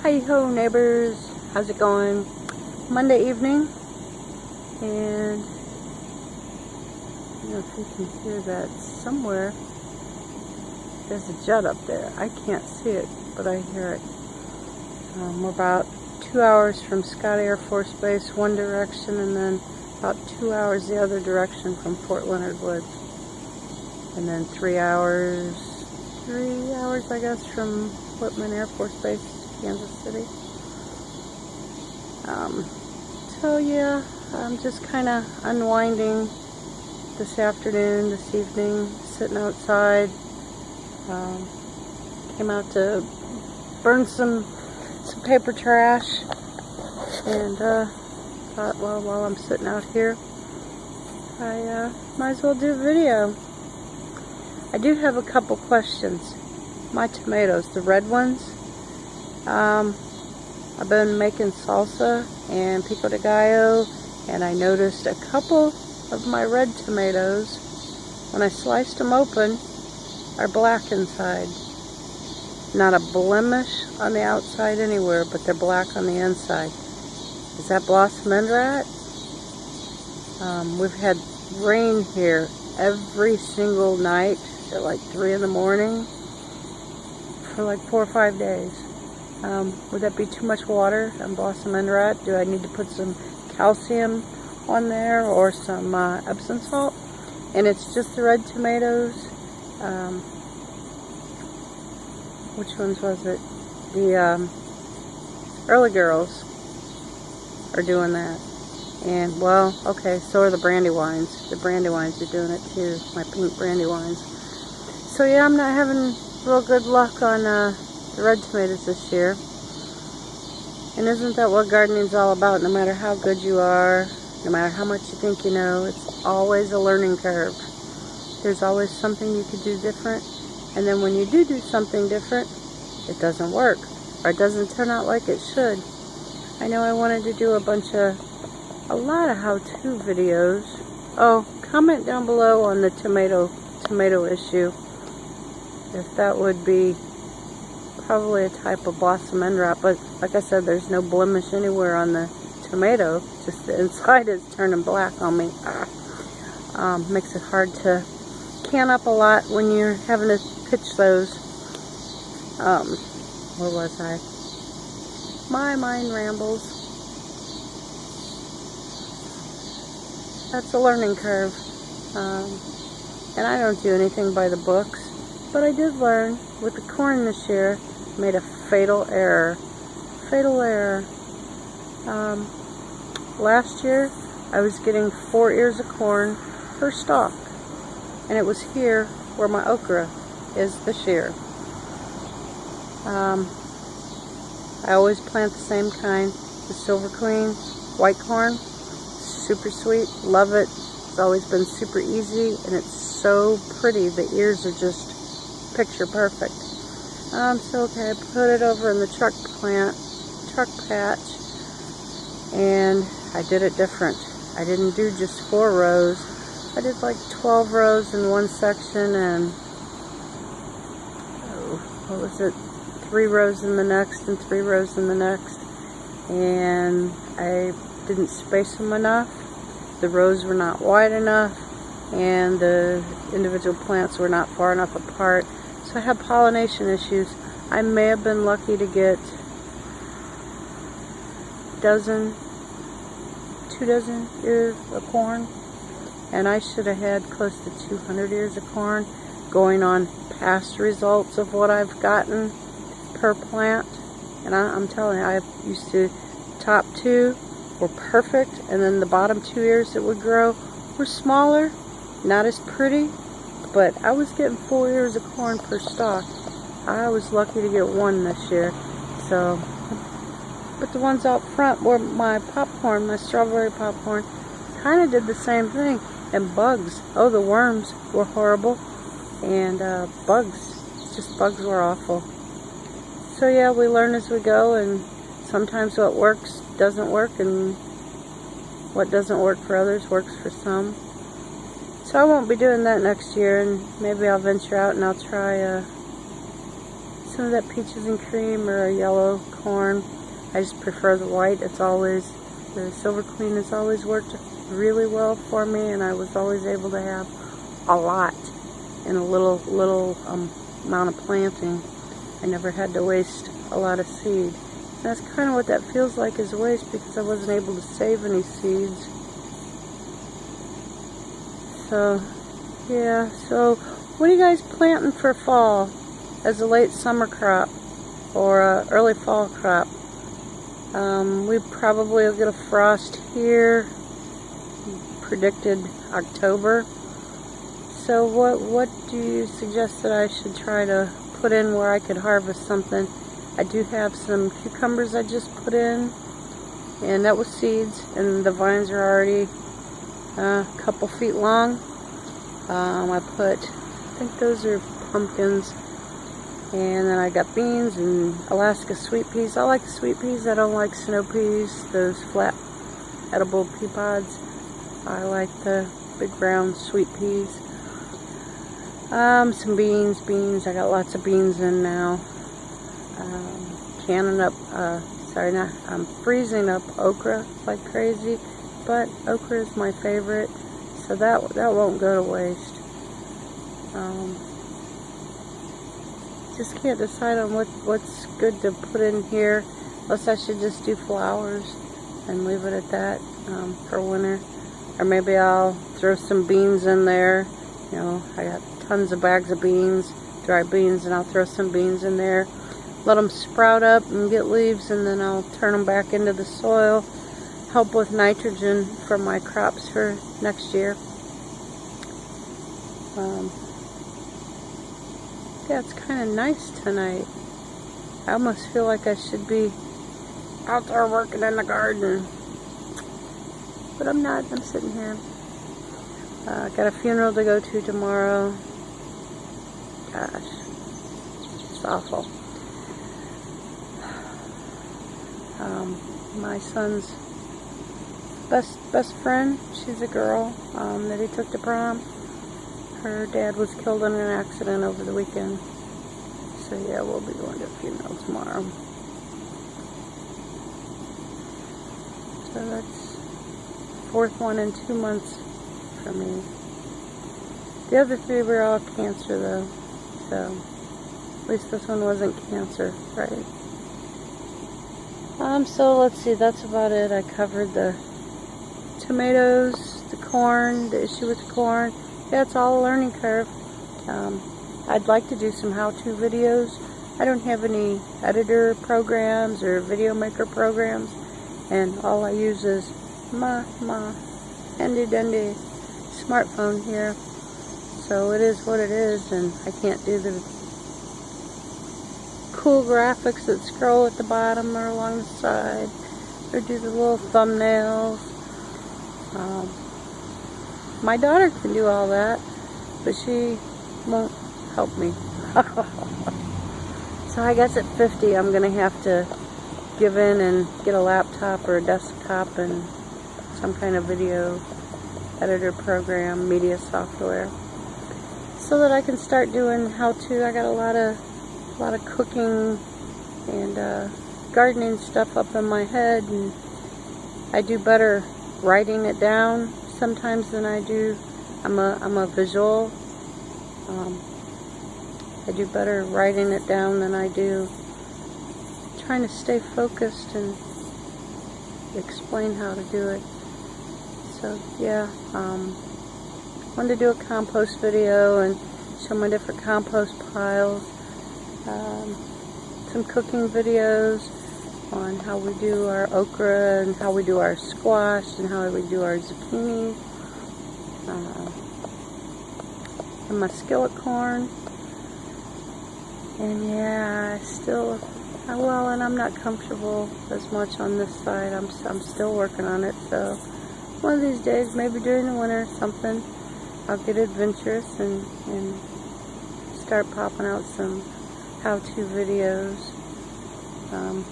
Hi ho neighbors, how's it going? Monday evening, and I don't know if you can hear that somewhere. There's a jet up there. I can't see it, but I hear it. We're about 2 hours from Scott Air Force Base one direction, and then about 2 hours the other direction from Fort Leonard Wood. And then 3 hours I guess from Whitman Air Force Base, Kansas City. So yeah, I'm just kind of unwinding this afternoon, this evening, sitting outside. Came out to burn some paper trash, and thought, well, while I'm sitting out here, I might as well do a video. I do have a couple questions. My tomatoes, the red ones, I've been making salsa and pico de gallo, and I noticed a couple of my red tomatoes, when I sliced them open, are black inside. Not a blemish on the outside anywhere, but they're black on the inside. Is that blossom end rat? We've had rain here every single night at like 3 in the morning for like 4 or 5 days. Would that be too much water on blossom end rat? Do I need to put some calcium on there or some Epsom salt? And it's just the red tomatoes. Which ones was it? The early girls are doing that. And, well, okay, so are the brandywines. The brandywines are doing it too, my pink brandywines. So yeah, I'm not having real good luck on the red tomatoes this year. And isn't that what gardening's all about? No matter how good you are, no matter how much you think you know, it's always a learning curve. There's always something you could do different. And then when you do something different, it doesn't work, or it doesn't turn out like it should. I know I wanted to do a lot of how-to videos. Oh, comment down below on the tomato issue, if that would be probably a type of blossom end rat. But like I said, there's no blemish anywhere on the tomato, just the inside is turning black on me. Makes it hard to can up a lot when you're having to pitch those. Where was I? My mind rambles. That's a learning curve. And I don't do anything by the books, but I did learn with the corn this year, made a fatal error. Fatal error. Last year, I was getting 4 ears of corn per stalk, and it was here where my okra is this year. I always plant the same kind, the Silver Queen, white corn, super sweet, love it. It's always been super easy, and it's so pretty. The ears are just picture perfect. So okay, I put it over in the truck patch, and I did it different. I didn't do just 4 rows. I did like 12 rows in one section, and what was it? 3 rows in the next, and 3 rows in the next. And I didn't space them enough. The rows were not wide enough, and the individual plants were not far enough apart. So I had pollination issues. I may have been lucky to get 2 dozen ears of corn, and I should have had close to 200 ears of corn, going on past results of what I've gotten per plant. And I'm telling you, I used to, top 2 were perfect, and then the bottom 2 ears that would grow were smaller, not as pretty, but I was getting 4 ears of corn per stalk. I was lucky to get 1 this year. So, but the ones out front were my popcorn, my strawberry popcorn, kind of did the same thing. And bugs, oh, the worms were horrible, and bugs were awful. So yeah, we learn as we go, and sometimes what works doesn't work, and what doesn't work for others works for some. So I won't be doing that next year, and maybe I'll venture out and I'll try some some of that peaches and cream or a yellow corn. I just prefer the white. It's always, the Silver Queen has always worked really well for me, and I was always able to have a lot in a little amount of planting. I never had to waste a lot of seed. And that's kind of what that feels like, is waste, because I wasn't able to save any seeds. So yeah, so what are you guys planting for fall as a late summer crop or a early fall crop? We probably will get a frost here, predicted October. So what do you suggest that I should try to put in where I could harvest something? I do have some cucumbers I just put in, and that was seeds, and the vines are already a couple feet long. I think those are pumpkins, and then I got beans and Alaska sweet peas. I like sweet peas. I don't like snow peas, those flat edible pea pods. I like the big round sweet peas. Some beans. I got lots of beans in now. I'm freezing up okra like crazy, but okra is my favorite, so that won't go to waste. Just can't decide on what's good to put in here, unless I should just do flowers and leave it at that for winter. Or maybe I'll throw some beans in there. You know, I got tons of bags of beans, dry beans, and I'll throw some beans in there. Let them sprout up and get leaves, and then I'll turn them back into the soil. Help with nitrogen for my crops for next year. Yeah, it's kind of nice tonight. I almost feel like I should be out there working in the garden. But I'm not. I'm sitting here. Got a funeral to go to tomorrow. Gosh, it's awful. My son's best friend, she's a girl that he took to prom. Her dad was killed in an accident over the weekend. So yeah, we'll be going to a funeral tomorrow. So that's fourth one in 2 months for me. The other three were all cancer though, so at least this one wasn't cancer, right? So let's see, that's about it. I covered the tomatoes, the corn, the issue with the corn. Yeah, it's all a learning curve. I'd like to do some how-to videos. I don't have any editor programs or video maker programs, and all I use is my handy-dandy smartphone here. So it is what it is, and I can't do the cool graphics that scroll at the bottom or along the side, or do the little thumbnails. My daughter can do all that, but she won't help me. So I guess at 50 I'm going to have to give in and get a laptop or a desktop and some kind of video editor program, media software, so that I can start doing how-to. I got a lot of cooking and gardening stuff up in my head, and I do better writing it down sometimes than I do. I'm a visual. I do better writing it down than I do trying to stay focused and explain how to do it. So yeah, wanted to do a compost video and show my different compost piles. Some cooking videos on how we do our okra and how we do our squash and how we do our zucchini, and my skillet corn. And yeah, and I'm not comfortable as much on this side. I'm still working on it, so one of these days, maybe during the winter or something, I'll get adventurous and start popping out some how-to videos. I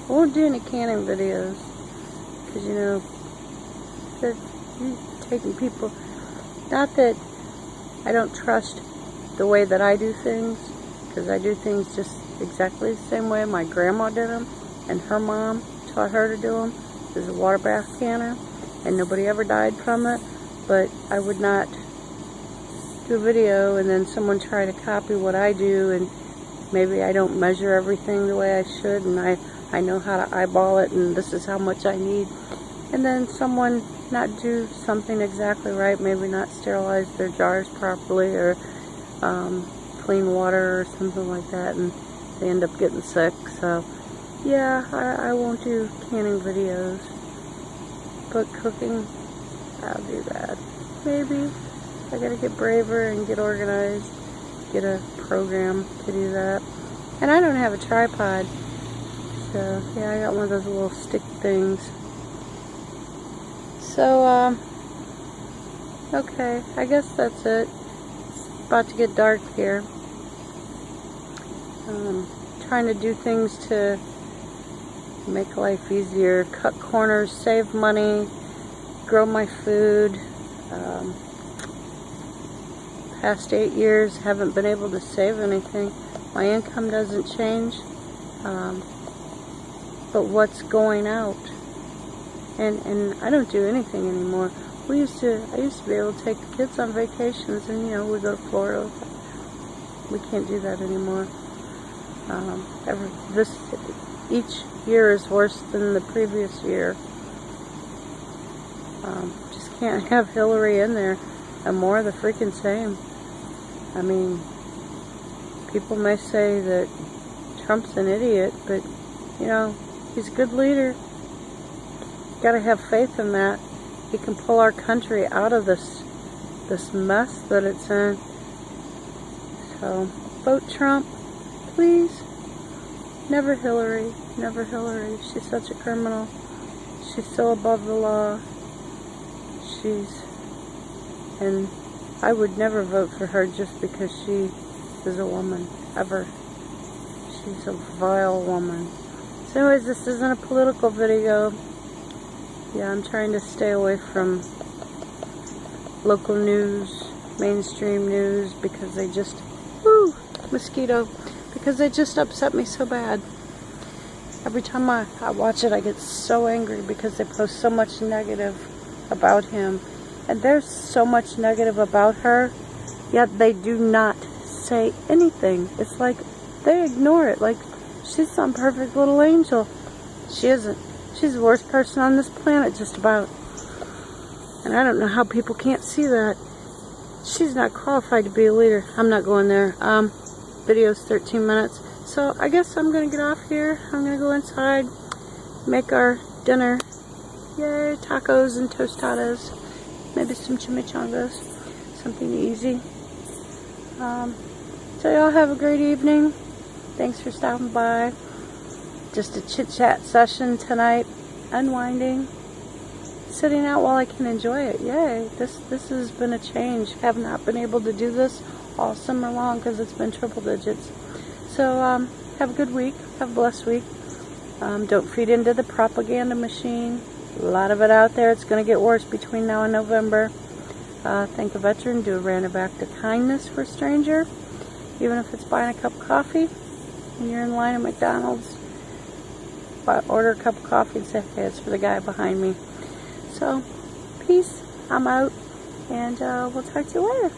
won't do any canning videos, because you know, they're taking people, not that I don't trust the way that I do things, because I do things just exactly the same way my grandma did them, and her mom taught her to do them. There's a water bath canner, and nobody ever died from it, but I would not do a video and then someone try to copy what I do, and maybe I don't measure everything the way I should, and I know how to eyeball it, and this is how much I need, and then someone not do something exactly right, maybe not sterilize their jars properly, or clean water or something like that, and they end up getting sick. So yeah, I won't do canning videos, but cooking, I'll do that. Maybe. I gotta get braver and get organized, get a program to do that. And I don't have a tripod, so yeah, I got one of those little stick things. So, okay, I guess that's it. It's about to get dark here. Trying to do things to make life easier, cut corners, save money, grow my food. Past 8 years, haven't been able to save anything. My income doesn't change, but what's going out? And I don't do anything anymore. I used to be able to take the kids on vacations, and we go to Florida. We can't do that anymore. Each year is worse than the previous year. Just can't have Hillary in there, and more of the freaking same. I mean, people may say that Trump's an idiot, but he's a good leader. Gotta have faith in that. He can pull our country out of this mess that it's in. So, vote Trump, please. Never Hillary. Never Hillary. She's such a criminal. She's so above the law. And I would never vote for her just because she is a woman, ever. She's a vile woman. So anyways, this isn't a political video. Yeah, I'm trying to stay away from local news, mainstream news, because they just, mosquito, because they just upset me so bad. Every time I watch it, I get so angry because they post so much negative about him. And there's so much negative about her, yet they do not say anything. It's like they ignore it. Like, she's some perfect little angel. She isn't. She's the worst person on this planet, just about. And I don't know how people can't see that. She's not qualified to be a leader. I'm not going there. Video's 13 minutes. So I guess I'm going to get off here. I'm going to go inside, make our dinner. Yay, tacos and tostadas. Maybe some chimichangas. Something easy. So y'all have a great evening. Thanks for stopping by. Just a chit-chat session tonight. Unwinding. Sitting out while I can enjoy it. Yay. This has been a change. Have not been able to do this all summer long because it's been triple digits. So have a good week. Have a blessed week. Don't feed into the propaganda machine. A lot of it out there. It's going to get worse between now and November. Thank a veteran. Do a random act of kindness for a stranger. Even if it's buying a cup of coffee. When you're in line at McDonald's, order a cup of coffee and say, hey, it's for the guy behind me. So, peace. I'm out. And we'll talk to you later.